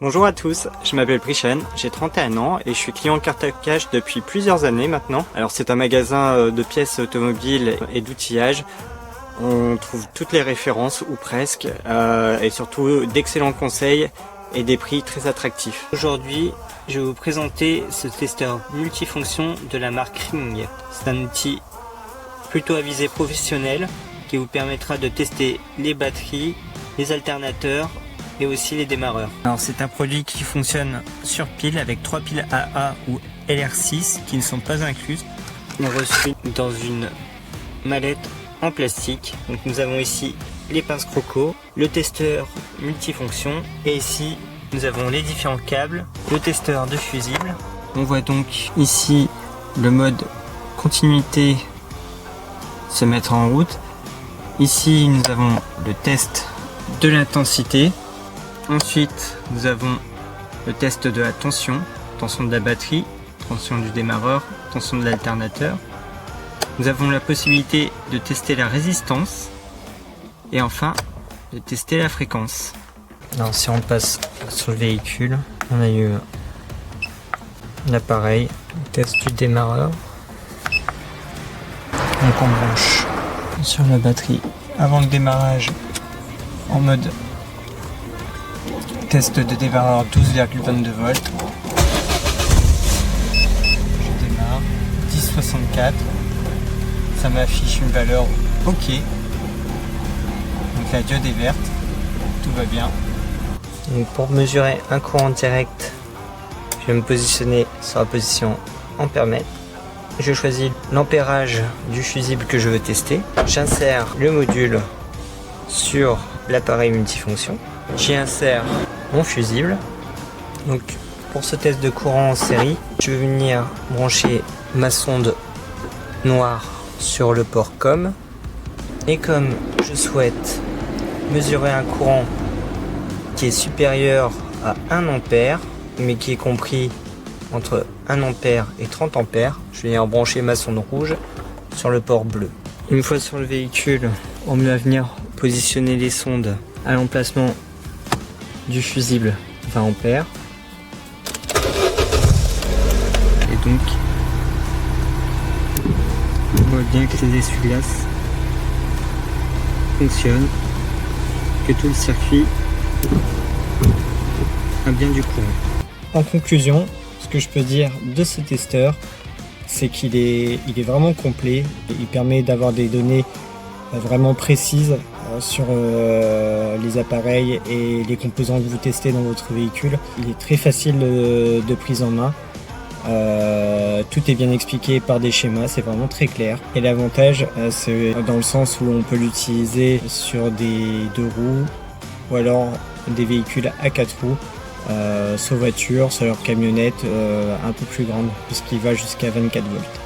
Bonjour à tous, je m'appelle Prishan, j'ai 31 ans et je suis client Carte à Cash depuis plusieurs années maintenant. Alors c'est un magasin de pièces automobiles et d'outillage. On trouve toutes les références ou presque et surtout d'excellents conseils et des prix très attractifs. Aujourd'hui, je vais vous présenter ce testeur multifonction de la marque Ring. C'est un outil plutôt à visée professionnelle qui vous permettra de tester les batteries, les alternateurs et aussi les démarreurs. Alors c'est un produit qui fonctionne sur pile avec 3 piles AA ou LR6 qui ne sont pas incluses. On est reçu dans une mallette en plastique. Donc nous avons ici les pinces croco, le testeur multifonction et ici nous avons les différents câbles, le testeur de fusible. On voit donc ici le mode continuité se mettre en route. Ici nous avons le test de l'intensité. Ensuite nous avons le test de la tension de la batterie, tension du démarreur, tension de l'alternateur. Nous avons la possibilité de tester la résistance et enfin de tester la fréquence. Alors si on passe sur le véhicule, on a eu l'appareil, le test du démarreur. Donc on branche sur la batterie avant le démarrage en mode test de démarreur 12,22 volts. Je démarre 10,64. Ça m'affiche une valeur OK. Donc la diode est verte. Tout va bien. Donc pour mesurer un courant direct, je vais me positionner sur la position ampèremètre. Je choisis l'ampérage du fusible que je veux tester. J'insère le module sur l'appareil multifonction. J'y insère mon fusible. Donc pour ce test de courant en série, je vais venir brancher ma sonde noire sur le port COM. Et comme je souhaite mesurer un courant qui est supérieur à 1 ampère, mais qui est compris entre 1 ampère et 30 ampères, je vais venir brancher ma sonde rouge sur le port bleu. Une fois sur le véhicule, on va venir positionner les sondes à l'emplacement du fusible 20 ampères. Et donc, on voit bien que les essuie-glaces fonctionnent, que tout le circuit a bien du courant. En conclusion, ce que je peux dire de ce testeur, c'est qu'il est vraiment complet. Il permet d'avoir des données vraiment précises sur les appareils et les composants que vous testez dans votre véhicule. Il est très facile de prise en main. Tout est bien expliqué par des schémas, c'est vraiment très clair. Et l'avantage, c'est dans le sens où on peut l'utiliser sur des 2 roues ou alors des véhicules à 4 roues, soit voiture, soit leur camionnette un peu plus grande, puisqu'il va jusqu'à 24 volts.